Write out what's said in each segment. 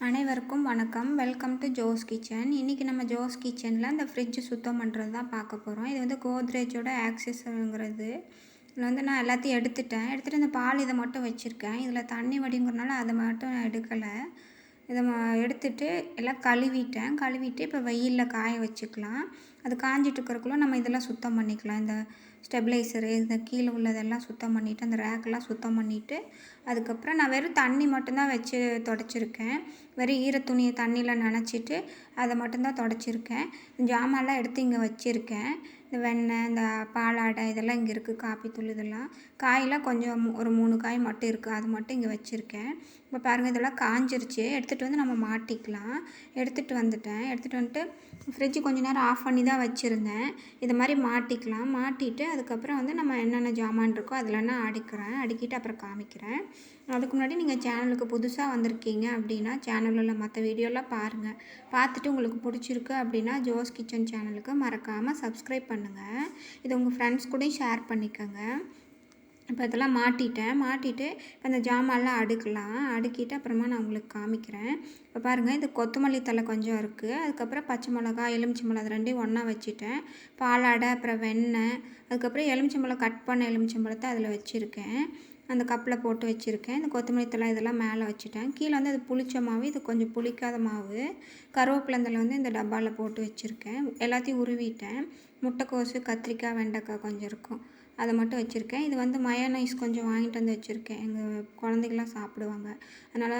அனைவருக்கும் வணக்கம். Welcome to Jo's kitchen. இன்றைக்கி நம்ம ஜோஸ் கிச்சனில் இந்த ஃப்ரிட்ஜ் சுத்தம் பண்ணுறது தான் பார்க்க போகிறோம். இது வந்து கோத்ரேஜோட ஆக்சஸருங்கிறது. இதில் வந்து நான் எல்லாத்தையும் எடுத்துகிட்டு இந்த பால் இதை மட்டும் வச்சுருக்கேன். இதில் தண்ணி வடிங்கிறனால அதை மட்டும் நான் எடுக்கலை. இதை எடுத்துகிட்டு எல்லாம் கழுவிட்டு இப்போ வெயிலில் காய வச்சுக்கலாம். அது காஞ்சிட்டு இருக்கிறக்குள்ள நம்ம இதெல்லாம் சுத்தம் பண்ணிக்கலாம். இந்த ஸ்டெபிளைசரு இந்த கீழே உள்ளதெல்லாம் சுத்தம் பண்ணிவிட்டு அந்த ரேக்கெல்லாம் சுத்தம் பண்ணிவிட்டு அதுக்கப்புறம் நான் வெறும் தண்ணி மட்டும்தான் வச்சு துடைச்சிருக்கேன். வெறும் ஈரத்துணியை தண்ணியில் நனைச்சிட்டு அதை மட்டும்தான் துடைச்சிருக்கேன். ஜாமான்லாம் எடுத்து இங்கே வச்சுருக்கேன். இந்த வெண்ணெய் இந்த பாலாடை இதெல்லாம் இங்கே இருக்குது. காப்பித்தூள் இதெல்லாம் காயெலாம் கொஞ்சம் ஒரு 3 காய் மட்டும் இருக்குது. அது மட்டும் இங்கே வச்சுருக்கேன். இப்போ பாருங்கள் இதெல்லாம் காஞ்சிருச்சு. எடுத்துகிட்டு வந்து நம்ம மாட்டிக்கலாம். எடுத்துகிட்டு வந்துட்டு ஃப்ரிட்ஜு கொஞ்சம் நேரம் ஆஃப் பண்ணி தான் வச்சுருந்தேன். இது மாதிரி மாட்டிக்கலாம். மாட்டிட்டு அதுக்கப்புறம் வந்து நம்ம என்னென்ன ஜாமான் இருக்கோ அதிலன்னா அடுக்கிட்டு அப்புறம் காமிக்கிறேன். அதுக்கு முன்னாடி நீங்கள் சேனலுக்கு புதுசாக வந்திருக்கீங்க அப்படின்னா சேனலில் உள்ள மற்ற வீடியோலாம் பாருங்கள். பார்த்துட்டு உங்களுக்கு பிடிச்சிருக்கு அப்படின்னா ஜோஸ் கிச்சன் சேனலுக்கு மறக்காமல் சப்ஸ்கிரைப் பண்ணுங்கள். இது உங்கள் ஃப்ரெண்ட்ஸ் கூடயும் ஷேர் பண்ணிக்கோங்க. இப்போ இதெல்லாம் மாட்டிட்டு இப்போ இந்த ஜாமான்லாம் அடுக்கிட்டு அப்புறமா நான் உங்களுக்கு காமிக்கிறேன். இப்போ பாருங்கள் இது கொத்தமல்லி தழை கொஞ்சம் இருக்குது. அதுக்கப்புறம் பச்சை மிளகா எலுமிச்சம்பழம் அது ரெண்டையும் ஒன்றா வச்சுட்டேன். பாலாடை அப்புறம் வெண்ணெய் அதுக்கப்புறம் எலுமிச்சம்பழம் கட் பண்ண எலுமிச்சம்பழத்தை அதில் வச்சுருக்கேன். அந்த கப்பில் போட்டு வச்சுருக்கேன். இந்த கொத்தமல்லி தழை இதெல்லாம் மேலே வச்சுட்டேன். கீழே வந்து அது புளிச்ச மாவு, இது கொஞ்சம் புளிக்காத மாவு. கருவேப்பிலந்தலை வந்து இந்த டப்பாவில் போட்டு வச்சுருக்கேன். எல்லாத்தையும் உருவிட்டேன். முட்டைக்கோசு கத்திரிக்காய் வெண்டைக்காய் கொஞ்சம் இருக்கும், அதை மட்டும் வச்சுருக்கேன். இது வந்து மயோனைஸ் கொஞ்சம் வாங்கிட்டு வந்து வச்சுருக்கேன். எங்கள் குழந்தைகள்லாம் சாப்பிடுவாங்க. அதனால்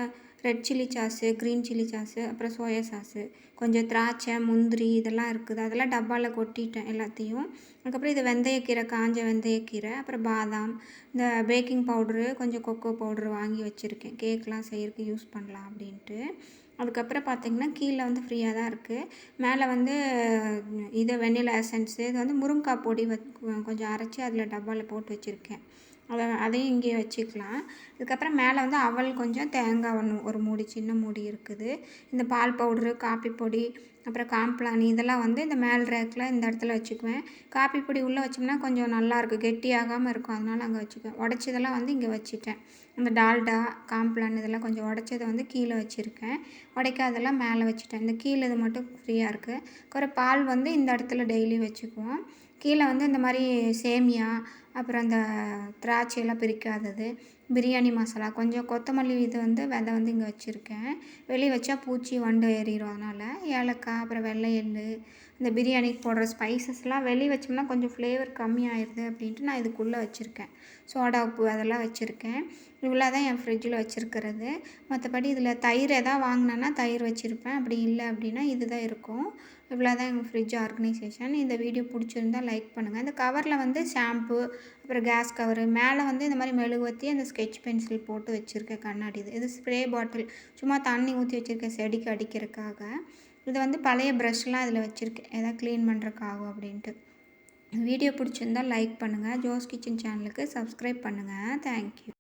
red chilli sauce green chilli sauce அப்புறம் சோயா சாஸு கொஞ்சம் திராட்சை முந்திரி இதெல்லாம் இருக்குது. அதெல்லாம் டப்பாவில் கொட்டிட்டேன் எல்லாத்தையும். அதுக்கப்புறம் இது வெந்தயக்கீரை காஞ்ச வெந்தயக்கீரை அப்புறம் பாதாம் இந்த பேக்கிங் பவுட்ரு கொஞ்சம் கொக்கோ பவுட்ரு வாங்கி வச்சுருக்கேன். கேக்லாம் செய்யறதுக்கு யூஸ் பண்ணலாம் அப்படின்ட்டு. அதுக்கப்புறம் பார்த்திங்கன்னா கீழே வந்து ஃப்ரீயாக தான் இருக்குது. மேலே வந்து இது வெண்ணிலா எசன்ஸு இது வந்து முருங்கைக்காய் பொடி கொஞ்சம் அரைச்சி அதில் டப்பாவில் போட்டு வச்சுருக்கேன். அதையும் இங்கேயே வச்சுக்கலாம். இதுக்கப்புறம் மேலே வந்து அவல் கொஞ்சம் தேங்காய் ஒரு மூடி சின்ன மூடி இருக்குது. இந்த பால் பவுட்ரு காப்பி பொடி அப்புறம் காம்ப்ளானி இதெல்லாம் வந்து இந்த மேல் ரேக்கில் இந்த இடத்துல வச்சுக்குவேன். காப்பி பொடி உள்ளே வச்சோம்னா கொஞ்சம் நல்லாயிருக்கும், கெட்டியாகாமல் இருக்கும். அதனால் அங்கே வச்சுக்குவேன். உடச்சதெல்லாம் வந்து இங்கே வச்சுட்டேன். இந்த டால்டா காம்ப்ளான் இதெல்லாம் கொஞ்சம் உடச்சதை வந்து கீழே வச்சுருக்கேன். உடைக்காதெல்லாம் மேலே வச்சுட்டேன். இந்த கீழே இது மட்டும் ஃப்ரீயாக இருக்குது. அப்புறம் பால் வந்து இந்த இடத்துல டெய்லி வச்சுக்குவோம். கீழே வந்து இந்த மாதிரி சேமியா அப்புறம் அந்த திராட்சையெல்லாம் பிரிக்காதது பிரியாணி மசாலா கொஞ்சம் கொத்தமல்லி இது வந்து விதை வந்து இங்கே வச்சுருக்கேன். வெளியே வச்சா பூச்சி வண்டு ஏறிடும். அதனால் ஏலக்காய் அப்புறம் வெள்ளை எள்ளு இந்த பிரியாணிக்கு போடுற ஸ்பைசஸ்லாம் வெளியே வச்சோம்னா கொஞ்சம் ஃப்ளேவர் கம்மியாயிடுது அப்படின்ட்டு நான் இதுக்குள்ளே வச்சுருக்கேன். சோடா உப்பு அதெல்லாம் வச்சுருக்கேன். இவ்வளோ தான் என் ஃப்ரிட்ஜில் வச்சுருக்கிறது. மற்றபடி இதில் தயிர் எதாவது வாங்கினேன்னா தயிர் வச்சுருப்பேன். அப்படி இல்லை அப்படின்னா இது தான் இருக்கும். இவ்வளோ தான் எங்கள் ஃப்ரிட்ஜ் ஆர்கனைசேஷன். இந்த வீடியோ பிடிச்சிருந்தால் லைக் பண்ணுங்கள். இந்த கவரில் வந்து ஷாம்பு அப்புறம் கேஸ் கவரு மேலே வந்து இந்த மாதிரி மெழுகுவத்தி அந்த ஸ்கெட்ச் பென்சில் போட்டு வச்சுருக்கேன். கண்ணாடி இது ஸ்ப்ரே பாட்டில் சும்மா தண்ணி ஊற்றி வச்சுருக்கேன் செடிக்கு அடிக்கிறதுக்காக. இது வந்து பழைய ப்ரஷ்லாம் இதில் வச்சுருக்கேன் எதாவது க்ளீன் பண்ணுறக்காகும் அப்படின்ட்டு. வீடியோ பிடிச்சிருந்தால் லைக் பண்ணுங்கள். ஜோஸ் கிச்சன் சேனலுக்கு சப்ஸ்கிரைப் பண்ணுங்கள். தேங்க்யூ.